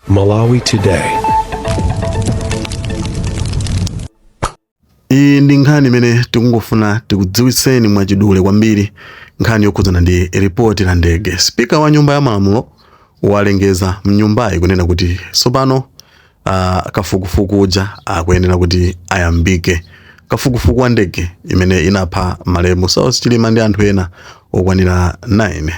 Malawi Today. Iyi ndi nkhani imene tikungofuna tikudziwitseni mwachidule kwambiri, nkhani yokhudzana ndi ripoti la ndege. Spika wa nyumba ya malamulo walengeza mnyumbayi kunena kuti sopano kafukufuku uja akuyenera kuti ayambike. Kafukufuku wa ndege imene inapha malemu South Chilima ndi anthu ena okwanira 9.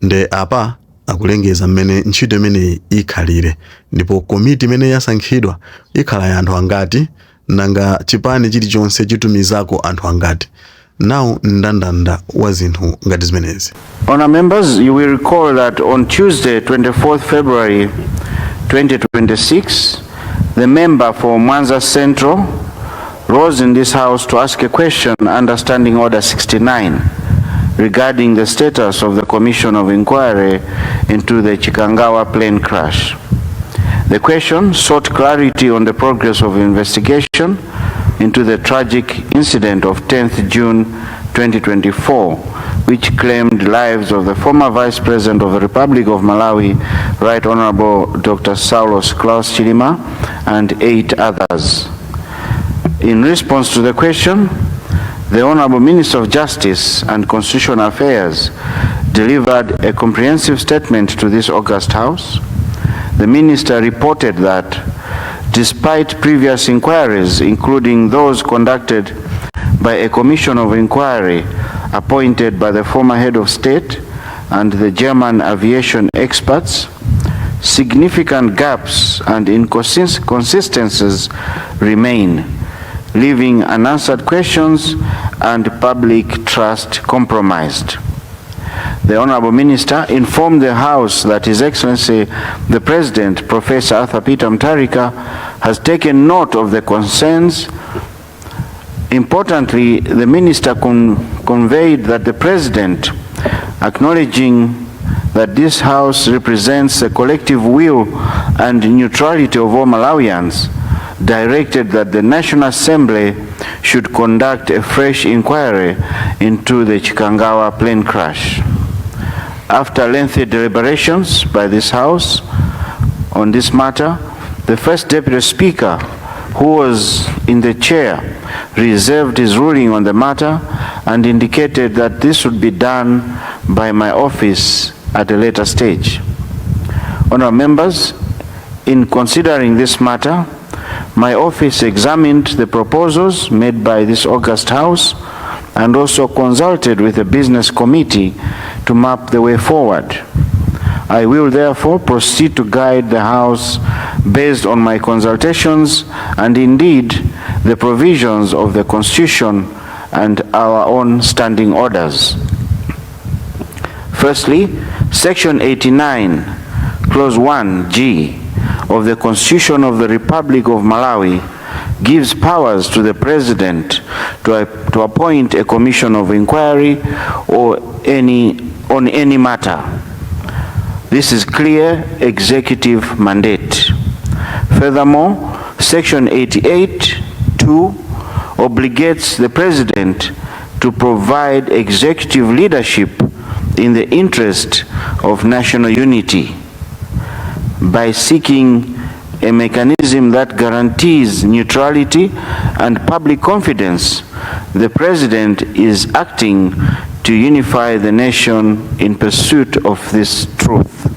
Nde apa akulengeza mmene ntchito imene ikhalire, ndipo komiti imene yasankhidwa ikhala ya anthu angati, nanga chipani chilichonse chitumizako anthu angati. Now ndandanda wa zinthu ngati zimenezi. Honour members, you will recall that on Tuesday, 24th February 2026, the member for Mwanza Central rose in this house to ask a question under Standing Order 69 regarding the status of the Commission of Inquiry into the Chikangawa plane crash. The question sought clarity on the progress of investigation into the tragic incident of 10th June 2024, which claimed lives of the former Vice President of the Republic of Malawi, Right Honorable Dr. Saulos Klaus Chilima, and 8 others. In response to the question, the Honorable Minister of Justice and Constitutional Affairs delivered a comprehensive statement to this august House. The Minister reported that despite previous inquiries, including those conducted by a commission of inquiry appointed by the former head of state and the German aviation experts, significant gaps and inconsistencies remain, leaving unanswered questions and public trust compromised. The Honourable Minister informed the House that His Excellency the President, Professor Arthur Peter Mutharika, has taken note of the concerns. Importantly, the Minister conveyed that the President, acknowledging that this House represents the collective will and neutrality of all Malawians, directed that the National Assembly should conduct a fresh inquiry into the Chikangawa plane crash. After lengthy deliberations by this House on this matter, the First Deputy Speaker, who was in the chair, reserved his ruling on the matter and indicated that this would be done by my office at a later stage. Honourable members, in considering this matter, my office examined the proposals made by this august House and also consulted with the business committee to map the way forward. I will therefore proceed to guide the House based on my consultations and indeed the provisions of the Constitution and our own standing orders. Firstly, Section 89, Clause 1G of the Constitution of the Republic of Malawi gives powers to the President to appoint a commission of inquiry on any matter. This is clear executive mandate. Furthermore, Section 88(2) obligates the President to provide executive leadership in the interest of national unity by seeking a mechanism that guarantees neutrality and public confidence. The President is acting to unify the nation in pursuit of this truth.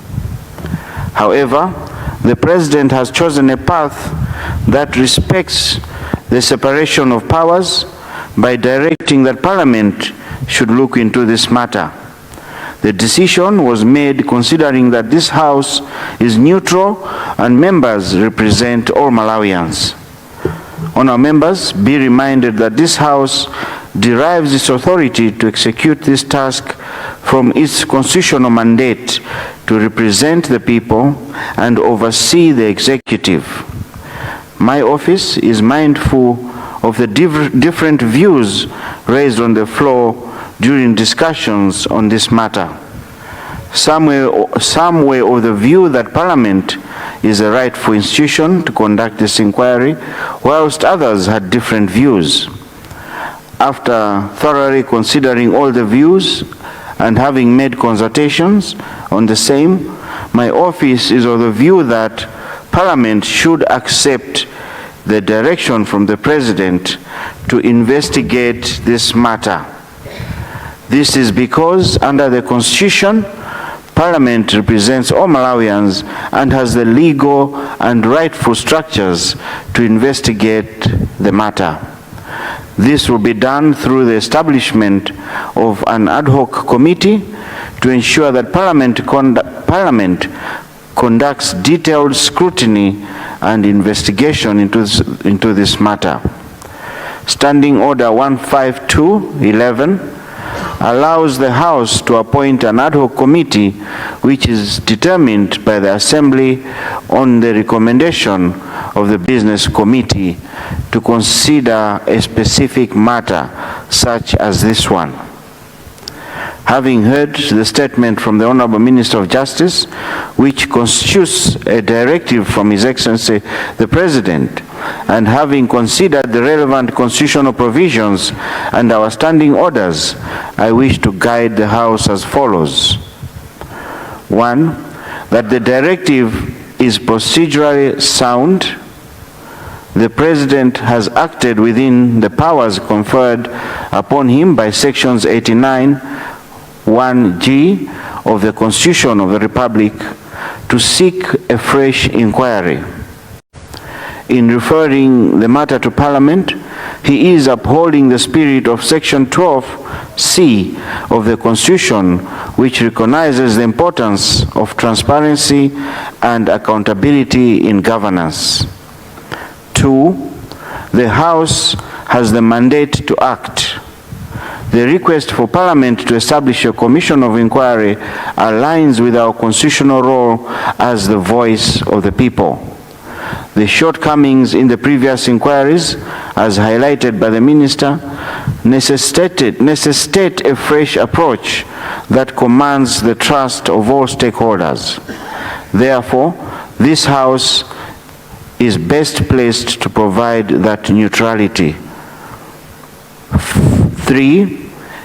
However, the President has chosen a path that respects the separation of powers by directing that Parliament should look into this matter. The decision was made considering that this House is neutral and members represent all Malawians. Honourable members, be reminded that this House derives its authority to execute this task from its constitutional mandate to represent the people and oversee the executive. My office is mindful of the different views raised on the floor during discussions on this matter. Some were of the view that Parliament is a rightful institution to conduct this inquiry, whilst others had different views. After thoroughly considering all the views and having made consultations on the same, my office is of the view that Parliament should accept the direction from the President to investigate this matter. This is because under the Constitution, Parliament represents all Malawians and has the legal and rightful structures to investigate the matter. This will be done through the establishment of an ad hoc committee to ensure that Parliament conducts detailed scrutiny and investigation into this matter. Standing Order 152/11 allows the House to appoint an ad hoc committee which is determined by the Assembly on the recommendation of the Business Committee to consider a specific matter such as this one. Having heard the statement from the Honorable Minister of Justice, which constitutes a directive from His Excellency the President, and having considered the relevant constitutional provisions and our standing orders, I wish to guide the House as follows. 1. That the directive is procedurally sound. The President has acted within the powers conferred upon him by Sections 89(1)(g) of the Constitution of the Republic to seek a fresh inquiry. In referring the matter to Parliament, he is upholding the spirit of Section 12(c) of the Constitution, which recognizes the importance of transparency and accountability in governance. 2. The House has the mandate to act. The request for Parliament to establish a commission of inquiry aligns with our constitutional role as the voice of the people. The shortcomings in the previous inquiries, as highlighted by the Minister, necessitate a fresh approach that commands the trust of all stakeholders. Therefore, this House is best placed to provide that neutrality. 3.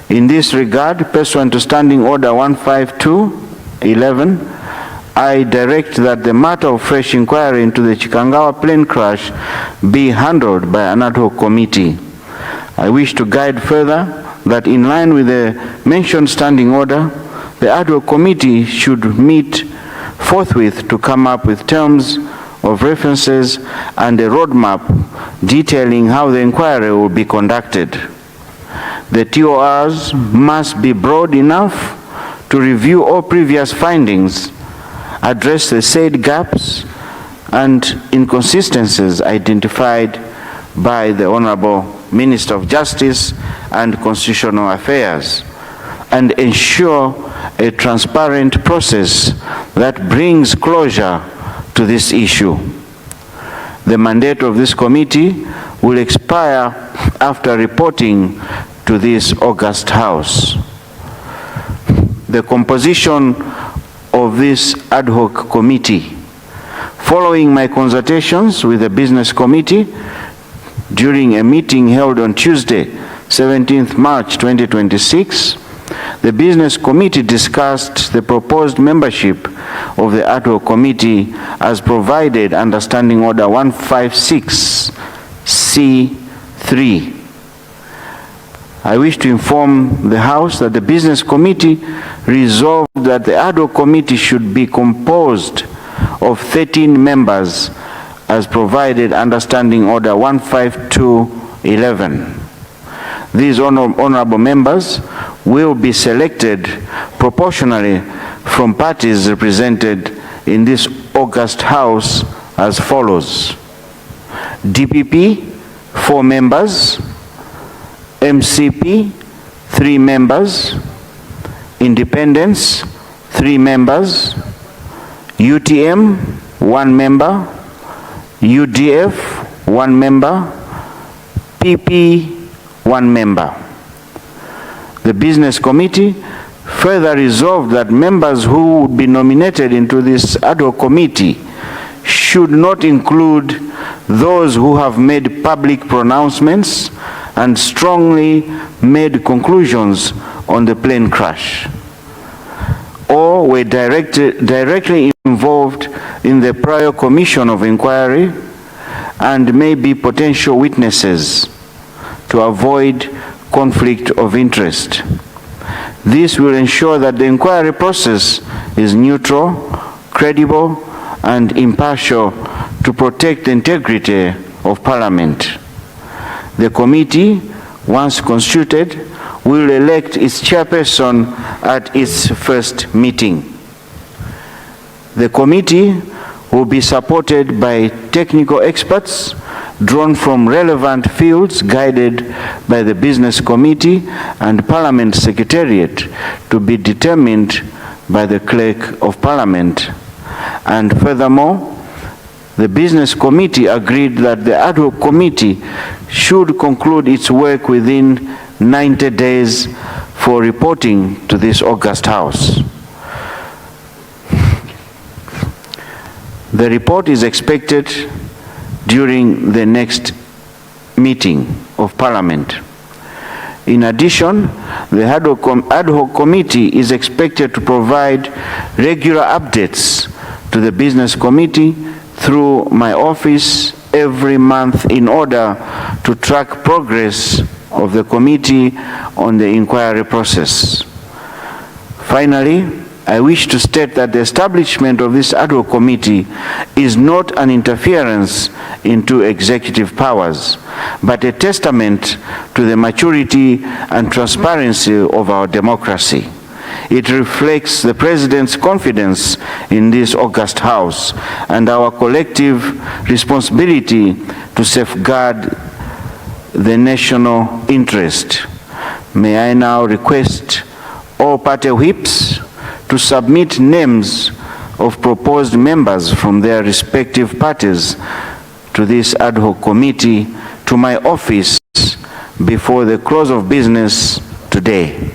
In this regard, pursuant to Standing Order 152/11, I direct that the matter of fresh inquiry into the Chikangawa plane crash be handled by an ad hoc committee. I wish to guide further that in line with the mentioned standing order, the ad hoc committee should meet forthwith to come up with terms of references and a roadmap detailing how the inquiry will be conducted. The TORs must be broad enough to review all previous findings, address the said gaps and inconsistencies identified by the Honorable Minister of Justice and Constitutional Affairs, and ensure a transparent process that brings closure to this issue. The mandate of this committee will expire after reporting to this august House. The composition of this ad hoc committee. Following my consultations with the Business Committee during a meeting held on Tuesday, 17th March 2026, the Business Committee discussed the proposed membership of the ad hoc committee as provided under Standing Order 156(c)(3). I wish to inform the House that the Business Committee resolved that the ad hoc committee should be composed of 13 members as provided under Standing Order 152/11. These honorable members will be selected proportionally from parties represented in this august House as follows: DPP, 4 members; MCP, 3 members; Independents, 3 members; UTM, 1 member; UDF, 1 member; PP, 1 member. The Business Committee further resolved that members who would be nominated into this ad hoc committee should not include those who have made public pronouncements and strongly made conclusions on the plane crash. or were directly involved in the prior commission of inquiry and may be potential witnesses to avoid conflict of interest. This will ensure that the inquiry process is neutral, credible, and impartial to protect the integrity of Parliament. The committee, once constituted, will elect its chairperson at its first meeting. The committee will be supported by technical experts drawn from relevant fields, guided by the Business Committee and Parliament Secretariat, to be determined by the Clerk of Parliament. And furthermore, the Business Committee agreed that the ad hoc committee should conclude its work within 90 days for reporting to this august House. The report is expected during the next meeting of Parliament. In addition, the ad hoc committee is expected to provide regular updates to the Business Committee through my office every month in order to track progress of the committee on the inquiry process. Finally, I wish to state that the establishment of this ad hoc committee is not an interference into executive powers, but a testament to the maturity and transparency of our democracy. It reflects the President's confidence in this august House and our collective responsibility to safeguard the national interest. May I now request all party whips to submit names of proposed members from their respective parties to this ad hoc committee to my office before the close of business today.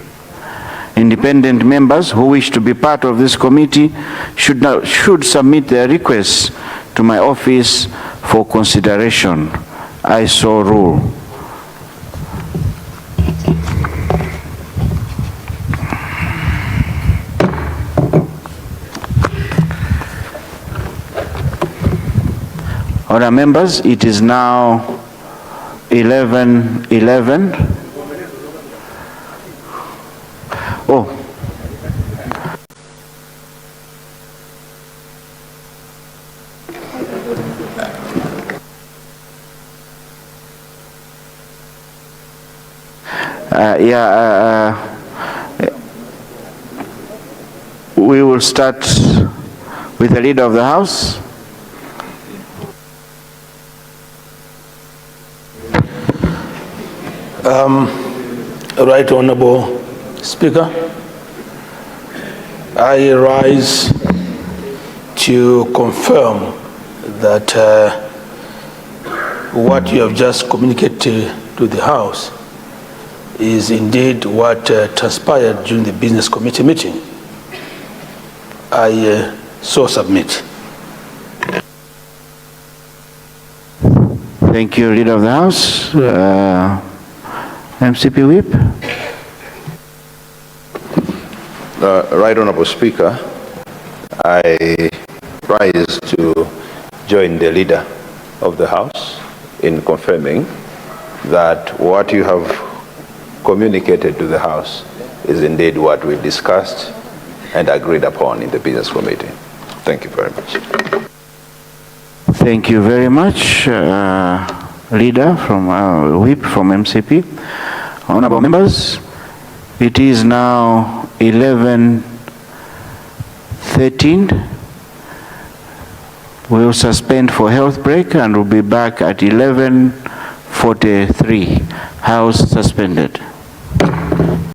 Independent members who wish to be part of this committee should submit their requests to my office for consideration. I so rule. Other members, it is now 11:11. Oh. We will start with the Leader of the House. Right Honorable Speaker, I rise to confirm that what you have just communicated to the House is indeed what transpired during the Business Committee meeting. I so submit. Thank you, Leader of the House. MCP Whip. Right Honorable Speaker, I rise to join the Leader of the House in confirming that what you have communicated to the House is indeed what we discussed and agreed upon in the Business Committee. Thank you very much. Thank you very much, Leader from Whip from MCP. Honorable members, it is now 11:13. We will suspend for health break and we'll be back at 11:43. House suspended.